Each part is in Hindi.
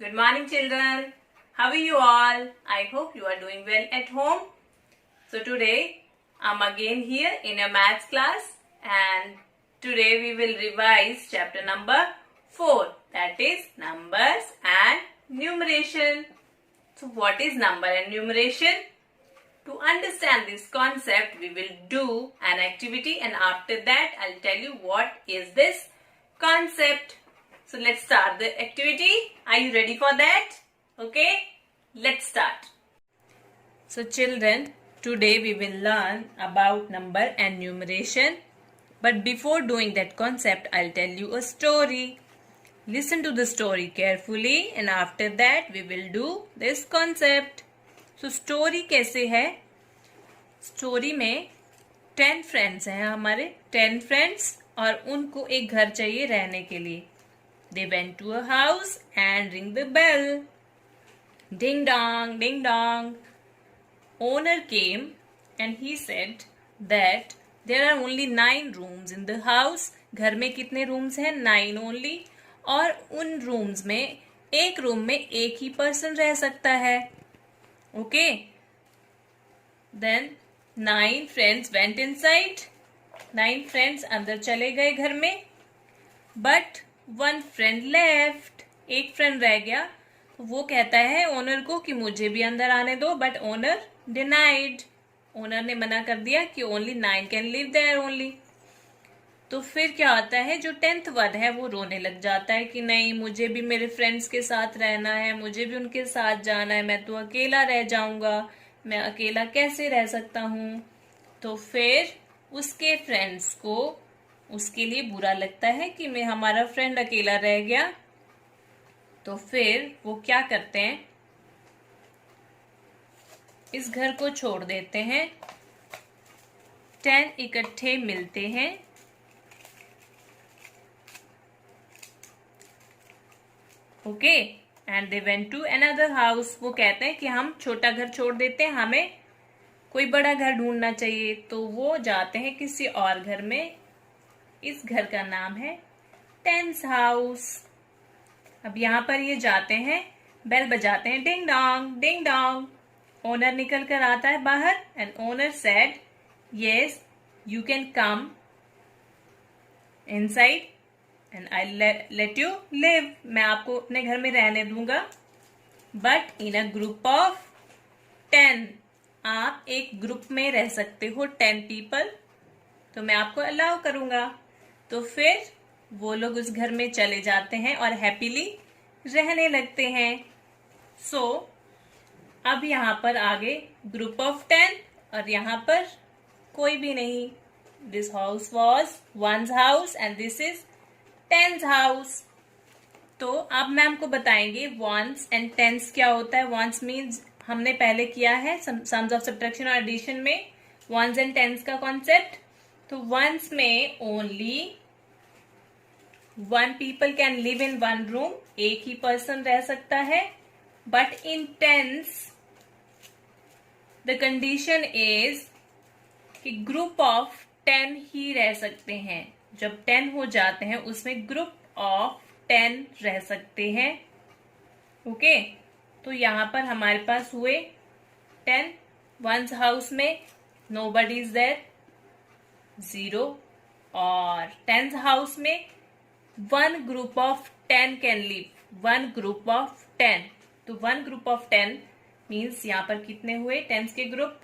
Good morning, children. How are you all? I hope you are doing well at home. So today I'm again here in a maths class, and today we will revise chapter number 4, that is numbers and numeration. So what is number and numeration? To understand this concept, we will do an activity, and after that I'll tell you what is this concept. So let's start the activity. Are you ready for that? Okay, let's start. So children, today we will learn about number and numeration. But before doing that concept, I'll tell you a story. Listen to the story carefully, and after that we will do this concept. So story कैसे है? स्टोरी में 10 फ्रेंड्स हैं हमारे, 10 फ्रेंड्स, और उनको एक घर चाहिए रहने के लिए. They went to a house and ring the bell. Ding dong, ding dong. Owner came and he said that there are only 9 rooms in the house. घर में कितने रूम्स हैं? 9 only. और उन रूम्स में एक रूम में एक ही पर्सन रह सकता है. Okay, then 9 friends went inside. 9 friends अंदर चले गए घर में. But 1 friend left. एक फ्रेंड रह गया. वो कहता है ओनर को कि मुझे भी अंदर आने दो, बट ओनर डिनाइड. ओनर ने मना कर दिया कि only 9 can live there only. तो फिर क्या होता है, जो 10th वन है वो रोने लग जाता है कि नहीं, मुझे भी मेरे फ्रेंड्स के साथ रहना है, मुझे भी उनके साथ जाना है, मैं तो अकेला रह जाऊंगा, मैं अकेला कैसे रह सकता हूँ. तो फिर उसके फ्रेंड्स को उसके लिए बुरा लगता है कि मैं हमारा फ्रेंड अकेला रह गया. तो फिर वो क्या करते हैं, इस घर को छोड़ देते हैं. 10 इकट्ठे मिलते हैं. Okay, and they went to another house. वो कहते हैं कि हम छोटा घर छोड़ देते हैं, हमें कोई बड़ा घर ढूंढना चाहिए. तो वो जाते हैं किसी और घर में. इस घर का नाम है 10th हाउस. अब यहाँ पर ये जाते हैं, बेल बजाते हैं, ding dong ding dong. Owner निकल कर आता है बाहर, and owner said yes you can come inside and I let you live. मैं आपको अपने घर में रहने दूंगा, but in a group of 10. आप एक ग्रुप में रह सकते हो 10 पीपल, तो मैं आपको अलाउ करूंगा. तो फिर वो लोग उस घर में चले जाते हैं और हैप्पीली रहने लगते हैं. सो अब यहाँ पर आगे ग्रुप ऑफ 10 और यहाँ पर कोई भी नहीं. This house was ones house and this is 10th house. तो अब मैम को बताएंगे वंस एंड टेंस क्या होता है. वंस मीन्स हमने पहले किया है सम्स ऑफ सब्ट्रैक्शन और एडिशन में वंस एंड टेंस का कॉन्सेप्ट. तो वंस में only 1 people can live in 1 room. एक ही पर्सन रह सकता है. But in tens the condition is कि ग्रुप ऑफ 10 ही रह सकते हैं. जब 10 हो जाते हैं उसमें ग्रुप ऑफ 10 रह सकते हैं. ओके, तो यहां पर हमारे पास हुए 10. वंस हाउस में नोबडी इज देयर, 0. और 10th हाउस में 1 group of 10 can live. 1 group of 10. तो 1 ग्रुप ऑफ 10 मीन्स यहाँ पर कितने हुए 10s के ग्रुप?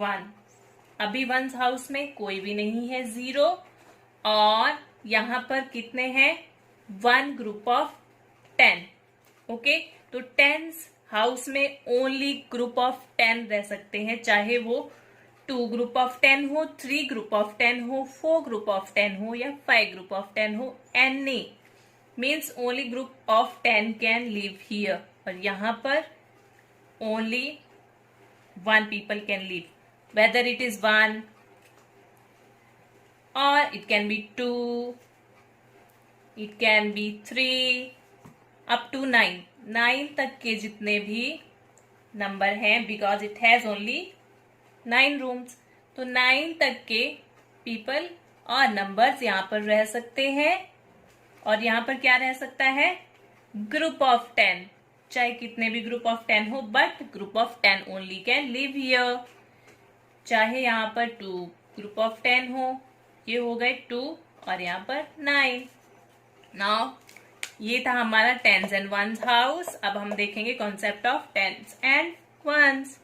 1. अभी वंस हाउस में कोई भी नहीं है, 0. और यहाँ पर कितने हैं? 1 ग्रुप ऑफ 10. ओके, तो 10s हाउस में ओनली ग्रुप ऑफ 10 रह सकते हैं, चाहे वो 2 ग्रुप ऑफ 10 हो, 3 ग्रुप ऑफ 10 हो, 4 ग्रुप ऑफ 10 हो, या 5 ग्रुप ऑफ 10 हो. Any means only group of 10 can live here. और यहाँ पर only 1 people can live, whether it is 1 और it can be 2, it can be 3 up to 9. 9 तक के जितने भी नंबर हैं, because it has only 9 rooms. तो 9 तक के पीपल और नंबर्स यहाँ पर रह सकते हैं. और यहाँ पर क्या रह सकता है? Group of 10. चाहे कितने भी ग्रुप ऑफ 10 हो, but group of 10 only can live here. चाहे यहाँ पर 2 ग्रुप ऑफ 10 हो, ये हो गए 2 और यहाँ पर 9। नाउ ये था हमारा टेंस एंड वंस हाउस। अब हम देखेंगे concept of tens and ones.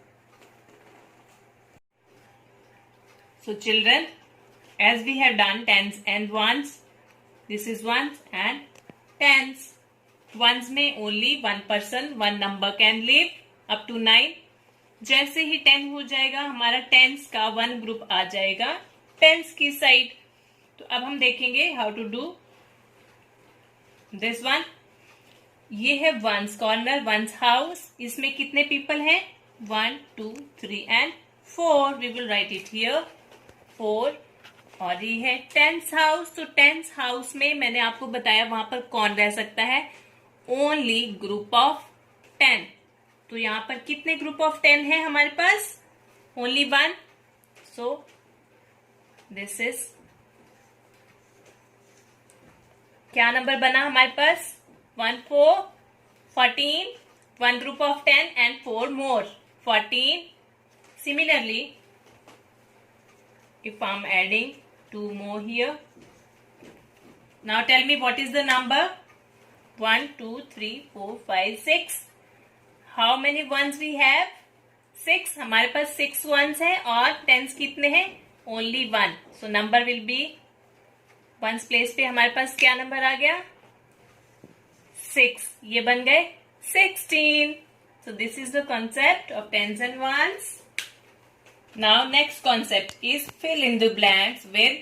So children, as we have done tens and ones, this is ones and tens. Ones में only one person, one number can live up to 9. जैसे ही 10 हो जाएगा हमारा टेंस का वन ग्रुप आ जाएगा टेंस की साइड। तो अब हम देखेंगे how to do this one. ये है वंस कॉर्नर, वंस हाउस। इसमें कितने पीपल हैं? 1 2 3 and 4। We will write it here 4। और ये है टेंस हाउस। तो टेंस हाउस में मैंने आपको बताया वहां पर कौन रह सकता है? Only group of 10। तो यहां पर कितने ग्रुप ऑफ 10 है हमारे पास? ओनली 1। सो दिस इज क्या नंबर बना हमारे पास? 1 4 14। 1 group of 10 and 4 more 14। Similarly if I'm adding 2 more here, now tell me what is the number? 1 2 3 4 5 6। how many ones we have? 6। हमारे पास 6 ones है और tens कितने हैं? only 1। so number will be ones place पे हमारे पास क्या नंबर आ गया? 6। ये बन गए 16। so this is the concept of tens and ones। Now next concept is fill in the blanks with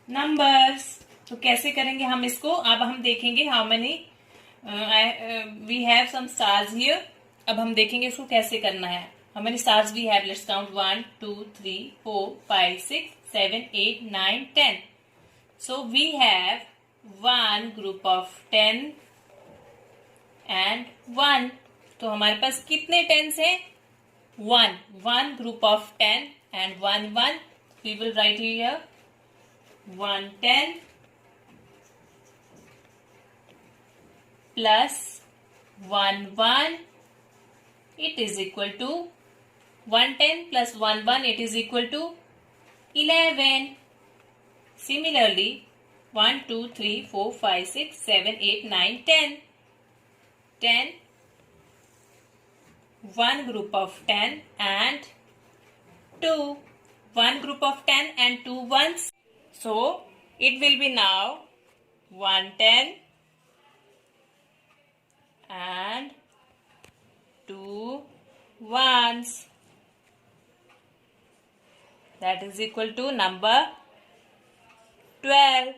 numbers। तो कैसे करेंगे हम इसको? अब हम देखेंगे how many we have some stars here। अब हम देखेंगे इसको कैसे करना है। how many stars we have? let's count 1 2 3 4 5 6 7 8 9 10। so we have one group of 10 and 1। तो हमारे पास कितने टेंस हैं? 1 group of 10 and 1 we will write here 1 10 plus 1 it is equal to 1 10 plus 1 it is equal to 11। similarly 1 2 3 4 5 6 7 8 9 10 10 one group of 10 and 2। one group of 10 and 2 ones। so it will be now 1 10 and 2 ones। that is equal to number 12।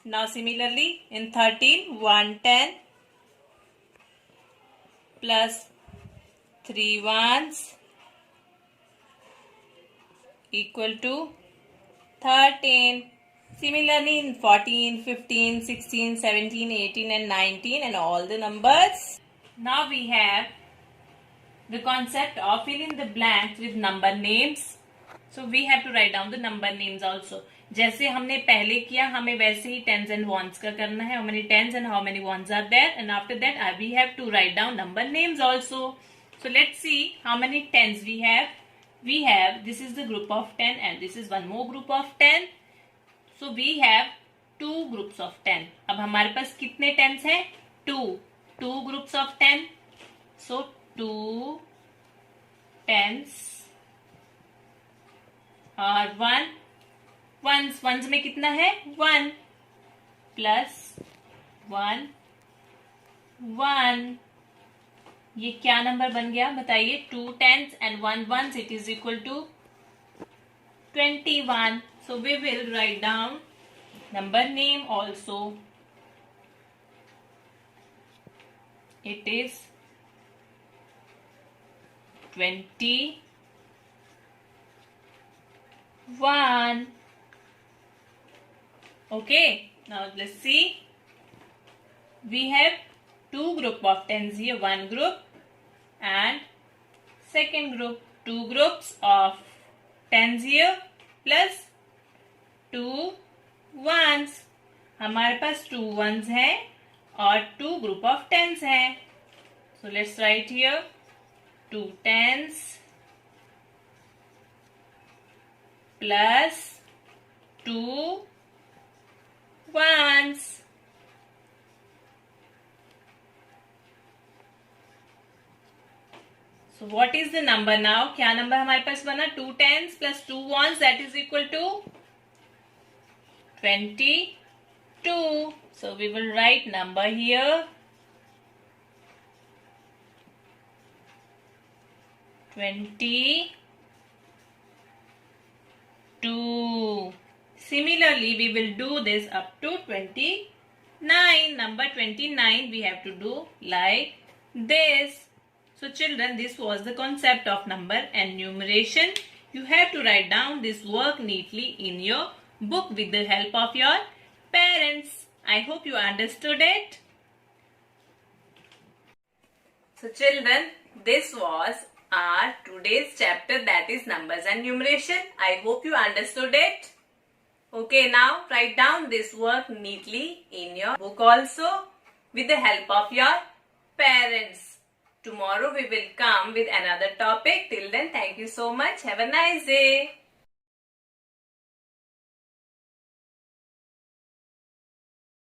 now similarly in 13 1 10 plus 3 ones equal to 13। similarly in 14 15 16 17 18 and 19 and all the numbers। now we have the concept of fill in the blanks with number names। so we have to write down the number names also। जैसे हमने पहले किया हमें वैसे ही tens and ones का करना है। how many tens and how many ones are there, and after that we have to write down number names also। so let's see how many tens we have। we have, this is the group of 10 and this is one more group of 10। so we have 2 groups of 10। अब हमारे पास कितने tens हैं? 2 groups of 10। so 2 tens और 1 ones। ones में कितना है? 1 plus 1 1। ये क्या नंबर बन गया बताइए? 2 tens and 1 ones it is equal to 21। so we will write down number name also। it is 21। okay, now let's see। we have 2 group of 10s here, 1 group and second group। 2 groups of 10s here plus 2 ones। हमारे पास 2 ones हैं और 2 group of 10s हैं। So let's write here 2 tens plus 2 ones. So what is the number now? क्या number हमारे पास बना? 2 tens plus 2 ones, that is equal to 22. So we will write number here 22. Similarly, we will do this up to 29. Number 29 we have to do like this. So children, this was the concept of number and numeration. You have to write down this work neatly in your book with the help of your parents. I hope you understood it. So children, this was our today's chapter, that is numbers and numeration. I hope you understood it. Okay, now write down this work neatly in your book also with the help of your parents. Tomorrow we will come with another topic. Till then, thank you so much. Have a nice day.